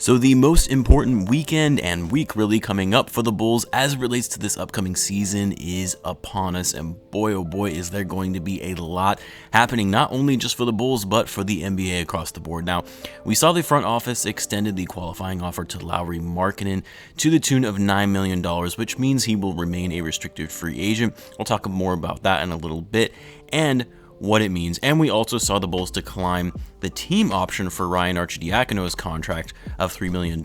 So the most important weekend and week really coming up for the Bulls as it relates to this upcoming season is upon us, and boy oh boy is there going to be a lot happening, not only just for the Bulls but for the NBA across the board. Now, we saw the front office extended the qualifying offer to Lauri Markkanen to the tune of $9 million, which means he will remain a restricted free agent. We'll talk more about that in a little bit and what it means. And we also saw the Bulls decline the team option for Ryan Arcidiacono's contract of $3 million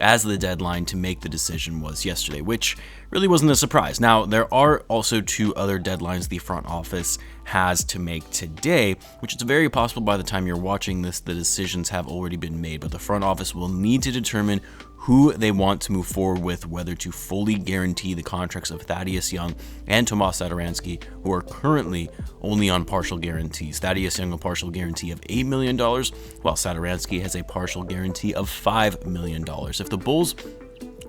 as the deadline to make the decision was yesterday, which really wasn't a surprise. Now, there are also two other deadlines the front office has to make today, which is very possible by the time you're watching this, the decisions have already been made, but the front office will need to determine who they want to move forward with, whether to fully guarantee the contracts of Thaddeus Young and Tomas Satoransky, who are currently only on partial guarantees. Thaddeus Young a partial guarantee of $8 million, while Satoransky has a partial guarantee of $5 million. If the Bulls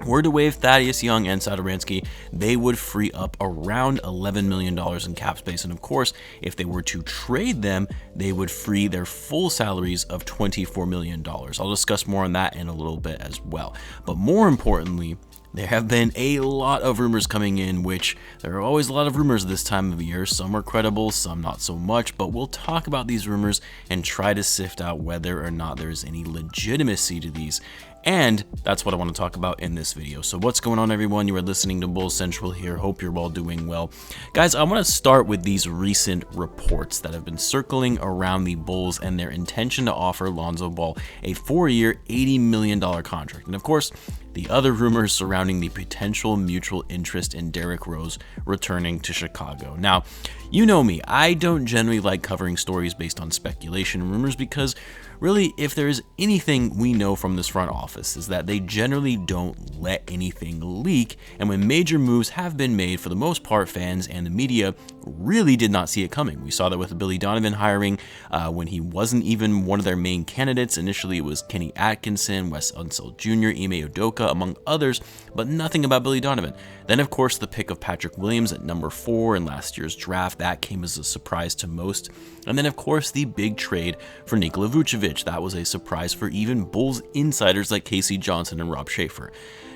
were to waive Thaddeus Young and Satoransky, they would free up around $11 million in cap space. And of course, if they were to trade them, they would free their full salaries of $24 million. I'll discuss more on that in a little bit as well. But more importantly, there have been a lot of rumors coming in, which there are always a lot of rumors this time of year. Some are credible, some not so much, but we'll talk about these rumors and try to sift out whether or not there's any legitimacy to these. And that's what I want to talk about in this video. So what's going on, everyone? You are listening to Bulls Central here. Hope you're all doing well. Guys, I want to start with these recent reports that have been circling around the Bulls and their intention to offer Lonzo Ball a 4-year, $80 million contract. And of course, the other rumors surrounding the potential mutual interest in Derrick Rose returning to Chicago. Now, you know me, I don't generally like covering stories based on speculation and rumors because really, if there is anything we know from this front office is that they generally don't let anything leak, and when major moves have been made, for the most part, fans and the media really did not see it coming. We saw that with the Billy Donovan hiring when he wasn't even one of their main candidates. Initially, it was Kenny Atkinson, Wes Unseld Jr., Ime Udoka, among others, but nothing about Billy Donovan. Then, of course, the pick of Patrick Williams at number 4 in last year's draft, that came as a surprise to most. And then, of course, the big trade for Nikola Vucevic. That was a surprise for even Bulls insiders like Casey Johnson and Rob Schaefer.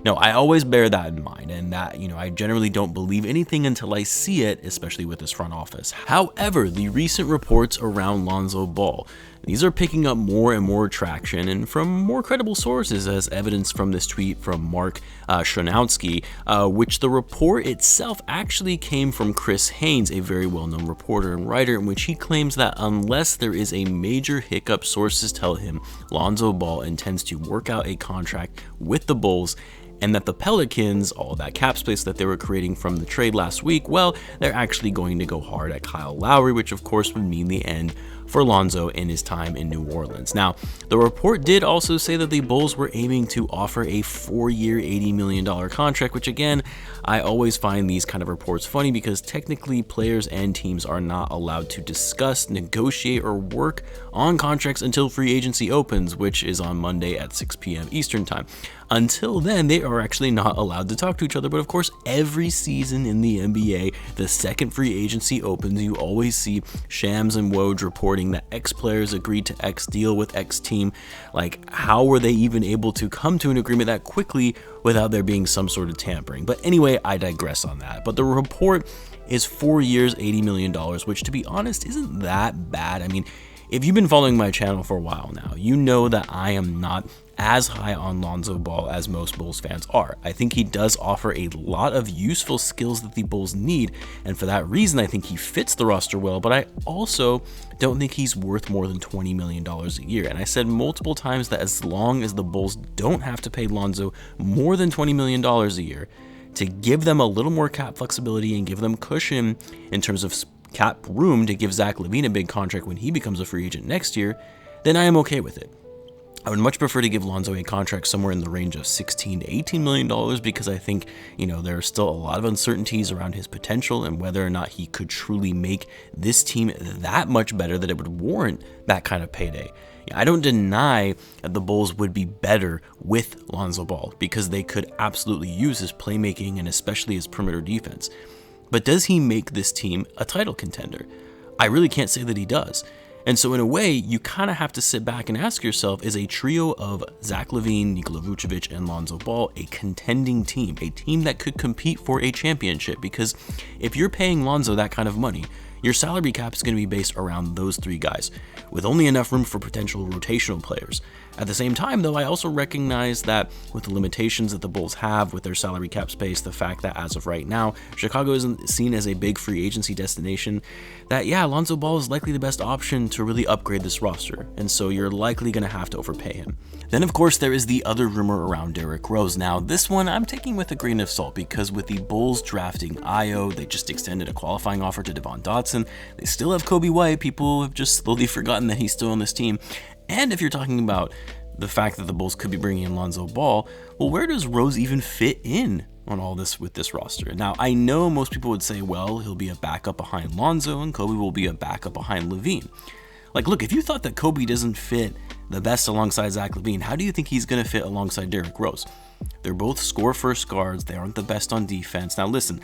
Now, I always bear that in mind, and that, I generally don't believe anything until I see it, especially with this front office. However, the recent reports around Lonzo Ball, these are picking up more and more traction, and from more credible sources, as evidenced from this tweet from Mark Shonowski, which the report itself actually came from Chris Haynes, a very well-known reporter and writer, in which he claims that unless there is a major hiccup, sources tell him Lonzo Ball intends to work out a contract with the Bulls, and that the Pelicans, all that cap space that they were creating from the trade last week, well, they're actually going to go hard at Kyle Lowry, which of course would mean the end for Lonzo in his time in New Orleans. Now, the report did also say that the Bulls were aiming to offer a 4-year, $80 million contract, which again, I always find these kind of reports funny because technically players and teams are not allowed to discuss, negotiate, or work on contracts until free agency opens, which is on Monday at 6 p.m. Eastern time. Until then, they are actually not allowed to talk to each other. But of course, every season in the NBA, the second free agency opens, you always see Shams and Woj reporting that X players agreed to X deal with X team. Like, how were they even able to come to an agreement that quickly without there being some sort of tampering? But anyway, I digress on that. But the report is 4 years, $80 million, which to be honest isn't that bad. I mean, if you've been following my channel for a while now, you know that I am not as high on Lonzo Ball as most Bulls fans are. I think he does offer a lot of useful skills that the Bulls need, and for that reason, I think he fits the roster well, but I also don't think he's worth more than $20 million a year. And I said multiple times that as long as the Bulls don't have to pay Lonzo more than $20 million a year, to give them a little more cap flexibility and give them cushion in terms of cap room to give Zach Lavine a big contract when he becomes a free agent next year, then I am okay with it. I would much prefer to give Lonzo a contract somewhere in the range of $16 to $18 million because I think, there are still a lot of uncertainties around his potential and whether or not he could truly make this team that much better that it would warrant that kind of payday. I don't deny that the Bulls would be better with Lonzo Ball because they could absolutely use his playmaking and especially his perimeter defense. But does he make this team a title contender? I really can't say that he does. And so in a way, you kind of have to sit back and ask yourself, is a trio of Zach Lavine, Nikola Vucevic, and Lonzo Ball a contending team, a team that could compete for a championship? Because if you're paying Lonzo that kind of money, your salary cap is going to be based around those three guys, with only enough room for potential rotational players. At the same time, though, I also recognize that with the limitations that the Bulls have with their salary cap space, the fact that as of right now, Chicago isn't seen as a big free agency destination, that yeah, Lonzo Ball is likely the best option to really upgrade this roster, and so you're likely going to have to overpay him. Then of course there is the other rumor around Derrick Rose. Now this one I'm taking with a grain of salt, because with the Bulls drafting Io, they just extended a qualifying offer to Devon Dotson, they still have Coby White, people have just slowly forgotten that he's still on this team. And if you're talking about the fact that the Bulls could be bringing in Lonzo Ball, well, where does Rose even fit in on all this with this roster? Now, I know most people would say, well, he'll be a backup behind Lonzo and Coby will be a backup behind Lavine. Like, look, if you thought that Coby doesn't fit the best alongside Zach Lavine, how do you think he's going to fit alongside Derrick Rose? They're both score-first guards. They aren't the best on defense. Now, listen,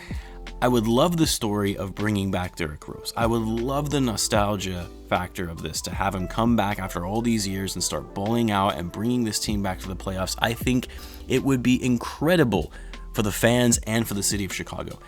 I would love the story of bringing back Derrick Rose. I would love the nostalgia factor of this, to have him come back after all these years and start balling out and bringing this team back to the playoffs. I think it would be incredible for the fans and for the city of Chicago.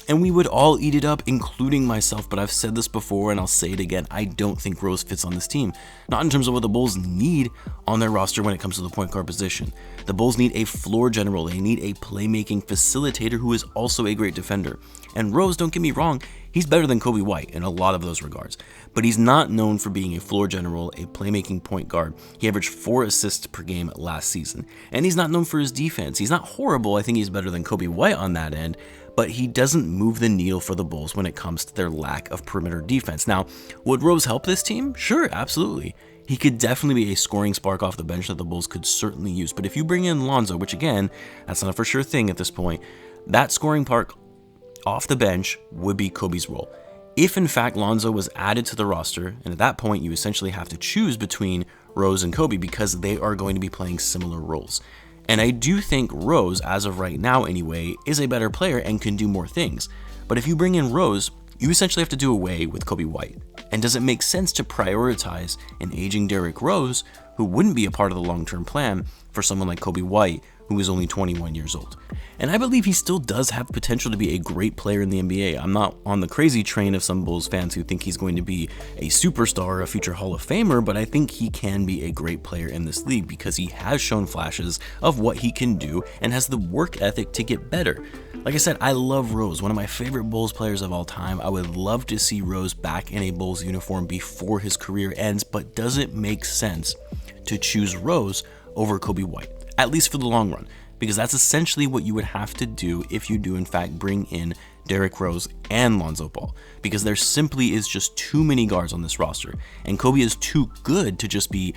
And we would all eat it up, including myself, but I've said this before and I'll say it again, I don't think Rose fits on this team. Not in terms of what the Bulls need on their roster when it comes to the point guard position. The Bulls need a floor general, they need a playmaking facilitator who is also a great defender. And Rose, don't get me wrong, he's better than Coby White in a lot of those regards, but he's not known for being a floor general, a playmaking point guard. He averaged 4 assists per game last season, and he's not known for his defense. He's not horrible, I think he's better than Coby White on that end, but he doesn't move the needle for the Bulls when it comes to their lack of perimeter defense. Now, would Rose help this team? Sure, absolutely. He could definitely be a scoring spark off the bench that the Bulls could certainly use, but if you bring in Lonzo, which again, that's not a for sure thing at this point, that scoring spark off the bench would be Coby's role. If in fact Lonzo was added to the roster, and at that point you essentially have to choose between Rose and Coby because they are going to be playing similar roles. And I do think Rose, as of right now anyway, is a better player and can do more things. But if you bring in Rose, you essentially have to do away with Coby White. And does it make sense to prioritize an aging Derrick Rose, who wouldn't be a part of the long-term plan, for someone like Coby White, who is only 21 years old? And I believe he still does have potential to be a great player in the NBA. I'm not on the crazy train of some Bulls fans who think he's going to be a superstar or a future Hall of Famer, but I think he can be a great player in this league because he has shown flashes of what he can do and has the work ethic to get better. Like I said, I love Rose, one of my favorite Bulls players of all time. I would love to see Rose back in a Bulls uniform before his career ends, but does it make sense to choose Rose over Coby White, at least for the long run? Because that's essentially what you would have to do if you do in fact bring in Derrick Rose and Lonzo Ball, because there simply is just too many guards on this roster, and Coby is too good to just be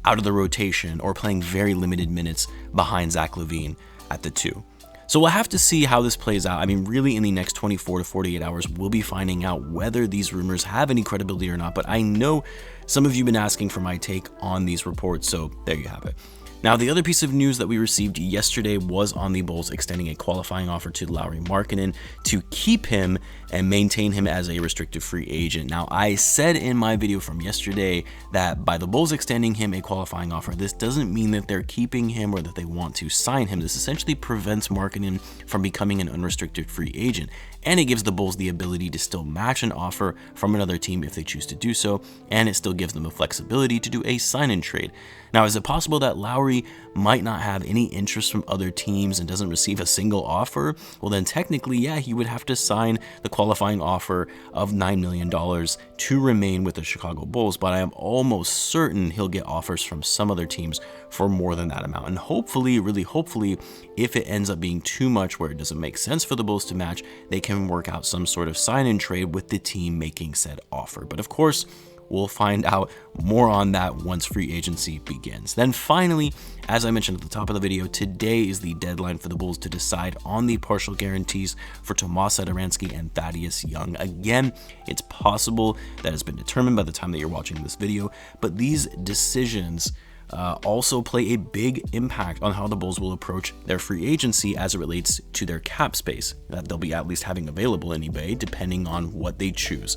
out of the rotation or playing very limited minutes behind Zach Lavine at the 2. So we'll have to see how this plays out. I mean, really in the next 24 to 48 hours, we'll be finding out whether these rumors have any credibility or not, but I know some of you have been asking for my take on these reports, so there you have it. Now, the other piece of news that we received yesterday was on the Bulls extending a qualifying offer to Lauri Markkanen to keep him and maintain him as a restricted free agent. Now, I said in my video from yesterday that by the Bulls extending him a qualifying offer, this doesn't mean that they're keeping him or that they want to sign him. This essentially prevents Markkanen from becoming an unrestricted free agent, and it gives the Bulls the ability to still match an offer from another team if they choose to do so, and it still gives them the flexibility to do a sign-in trade. Now, is it possible that Lauri might not have any interest from other teams and doesn't receive a single offer? Well, then technically, yeah, he would have to sign the qualifying offer of $9 million to remain with the Chicago Bulls, but I am almost certain he'll get offers from some other teams for more than that amount. And hopefully, really hopefully, if it ends up being too much where it doesn't make sense for the Bulls to match, they can work out some sort of sign-in trade with the team making said offer. But of course, we'll find out more on that once free agency begins. Then finally, as I mentioned at the top of the video, today is the deadline for the Bulls to decide on the partial guarantees for Tomas Satoransky and Thaddeus Young. Again, it's possible that it's been determined by the time that you're watching this video, but these decisions also play a big impact on how the Bulls will approach their free agency as it relates to their cap space that they'll be at least having available anyway, depending on what they choose.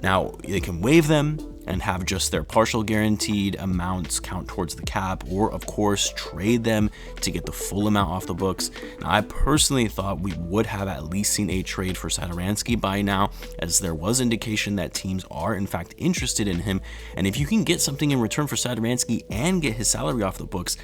Now, they can waive them and have just their partial guaranteed amounts count towards the cap, or of course trade them to get the full amount off the books. Now, I personally thought we would have at least seen a trade for Satoransky by now, as there was indication that teams are in fact interested in him, and if you can get something in return for Satoransky and get his salary off the books,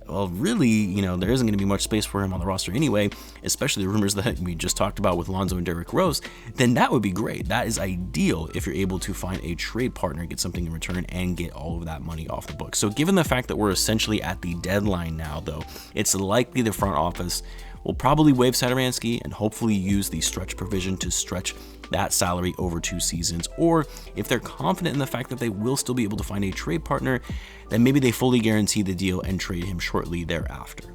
well, really, there isn't going to be much space for him on the roster anyway, especially the rumors that we just talked about with Lonzo and Derrick Rose. Then that would be great. That is ideal if you're able to find a trade partner, get something in return, and get all of that money off the books. So given the fact that we're essentially at the deadline now, though, it's likely the front office will probably waive Satoransky and hopefully use the stretch provision to stretch that salary over 2 seasons. Or if they're confident in the fact that they will still be able to find a trade partner, then maybe they fully guarantee the deal and trade him shortly thereafter.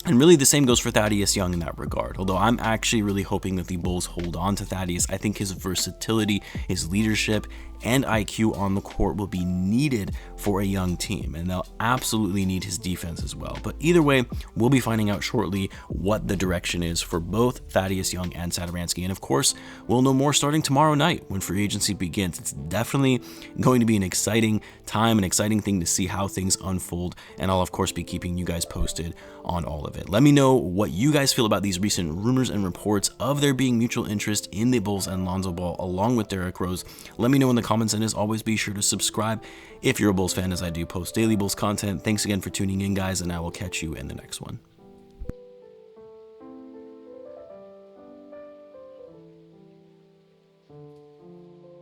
And really the same goes for Thaddeus Young in that regard, although I'm actually really hoping that the Bulls hold on to Thaddeus. I think his versatility, his leadership, and IQ on the court will be needed for a young team, and they'll absolutely need his defense as well. But either way, we'll be finding out shortly what the direction is for both Thaddeus Young and Satoransky, and of course, we'll know more starting tomorrow night when free agency begins. It's definitely going to be an exciting time, an exciting thing to see how things unfold, and I'll of course be keeping you guys posted on all of it. Let me know what you guys feel about these recent rumors and reports of there being mutual interest in the Bulls and Lonzo Ball along with Derrick Rose. Let me know in the comments, and as always, be sure to subscribe if you're a Bulls fan, as I do post daily Bulls content. Thanks again for tuning in, guys, and I will catch you in the next one.